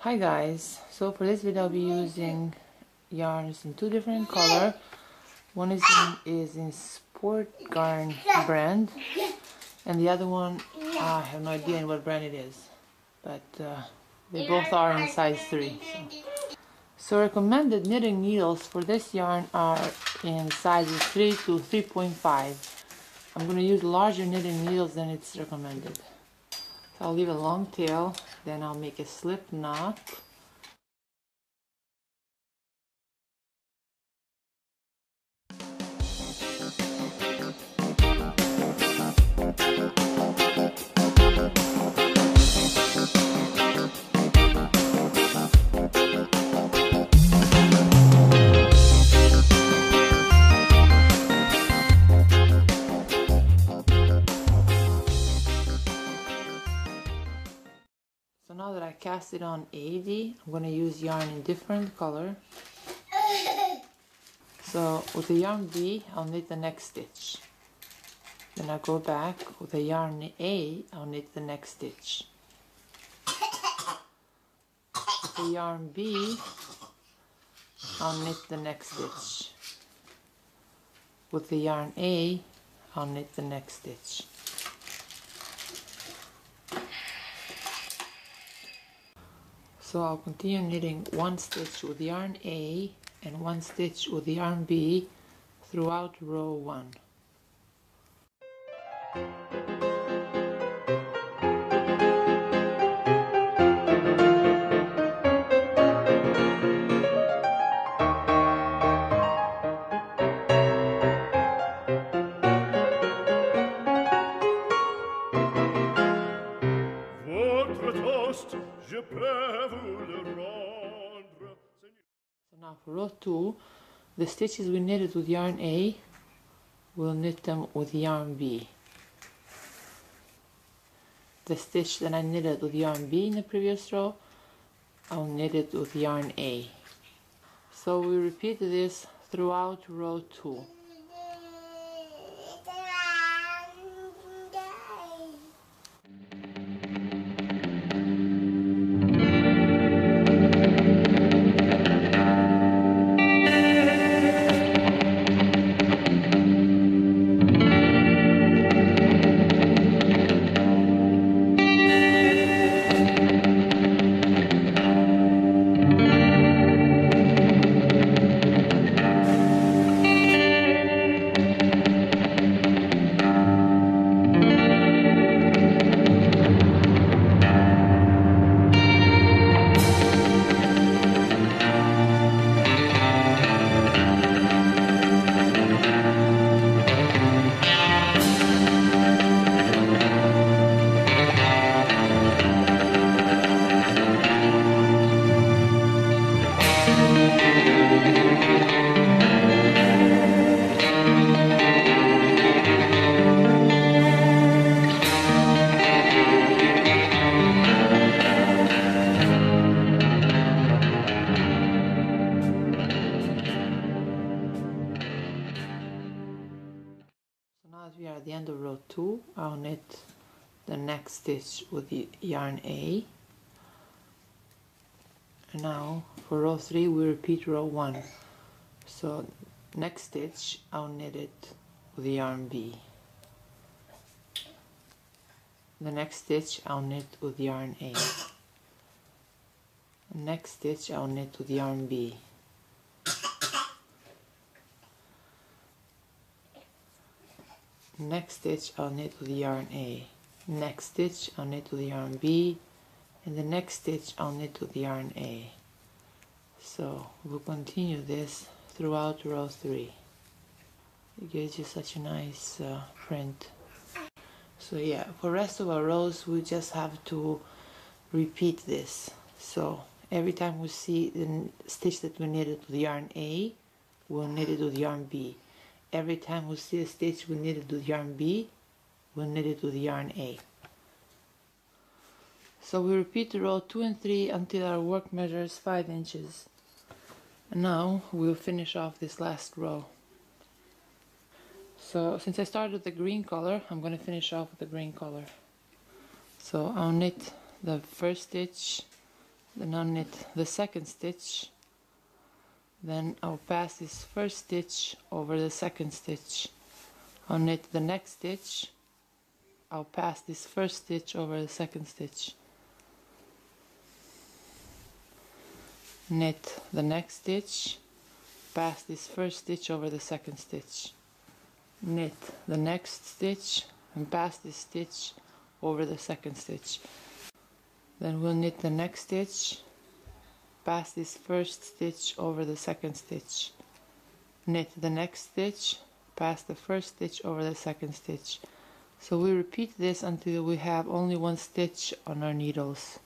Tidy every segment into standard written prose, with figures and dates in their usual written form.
Hi guys, so for this video I'll be using yarns in two different colors. One is in Sport Yarn brand, and the other one I have no idea in what brand it is, but they both are in size 3. So recommended knitting needles for this yarn are in sizes 3 to 3.5. I'm going to use larger knitting needles than it's recommended. So I'll leave a long tail, then I'll make a slip knot. So now that I cast it on 80, I'm going to use yarn in different color. So with the yarn B, I'll knit the next stitch. Then I'll go back with the yarn A, I'll knit the next stitch. With the yarn B, I'll knit the next stitch. With the yarn A, I'll knit the next stitch. So I'll continue knitting one stitch with yarn A and one stitch with yarn B throughout row 1. So now for row 2, the stitches we knitted with yarn A, we'll knit them with yarn B. The stitch that I knitted with yarn B in the previous row, I'll knit it with yarn A. So we repeat this throughout row 2. Now that we are at the end of row 2, I'll knit the next stitch with the yarn A. And now for row 3 we repeat row 1. So next stitch I'll knit it with the yarn B. The next stitch I'll knit with yarn A. The next stitch I'll knit with yarn B. Next stitch I'll knit with yarn A. Next stitch I'll knit with yarn B, and the next stitch I'll knit with yarn A. So we'll continue this throughout row 3. It gives you such a nice print. So yeah, for the rest of our rows we just have to repeat this. So every time we see the stitch that we knitted with yarn A, we'll knit it with yarn B. Every time we see a stitch we knitted with yarn B, we'll knit it with yarn A. So we repeat row 2 and 3 until our work measures 5 inches. And now we'll finish off this last row. So since I started with the green color, I'm going to finish off with the green color. So I'll knit the first stitch Then I'll knit the second stitch, then I'll pass this first stitch over the second stitch. I'll knit the next stitch, I'll pass this first stitch over the second stitch. Knit the next stitch, pass this first stitch over the second stitch. Knit the next stitch and pass this stitch over the second stitch. Then we'll knit the next stitch, pass this first stitch over the second stitch. Knit the next stitch, pass the first stitch over the second stitch. So we repeat this until we have only one stitch on our needles.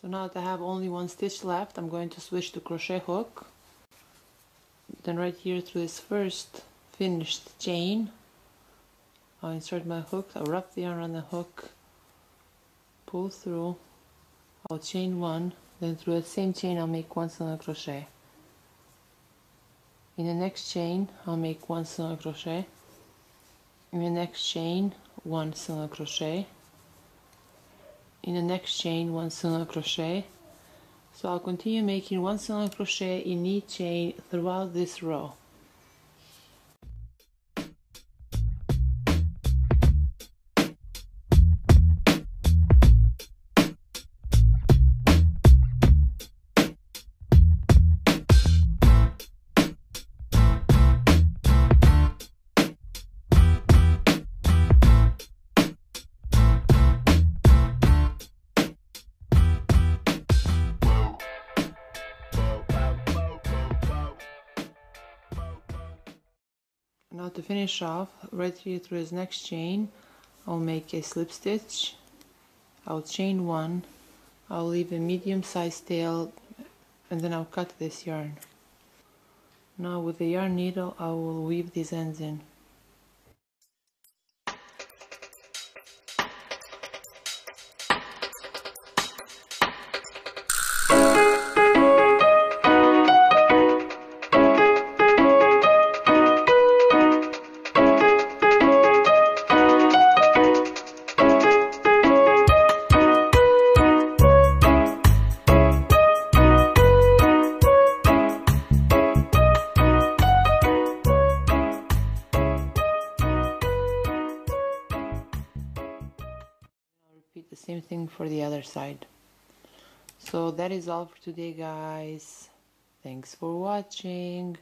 So now that I have only one stitch left, I'm going to switch to crochet hook. Then right here through this first finished chain, I'll insert my hook, I'll wrap the yarn around the hook, pull through, I'll chain one, then through that same chain I'll make one single crochet. In the next chain I'll make one single crochet. In the next chain, one single crochet. In the next chain, one single crochet. So I'll continue making one single crochet in each chain throughout this row. Now to finish off, right here through this next chain, I'll make a slip stitch, I'll chain one, I'll leave a medium-sized tail, and then I'll cut this yarn. Now with the yarn needle, I will weave these ends in. Repeat the same thing for the other side. So that is all for today, guys. Thanks for watching.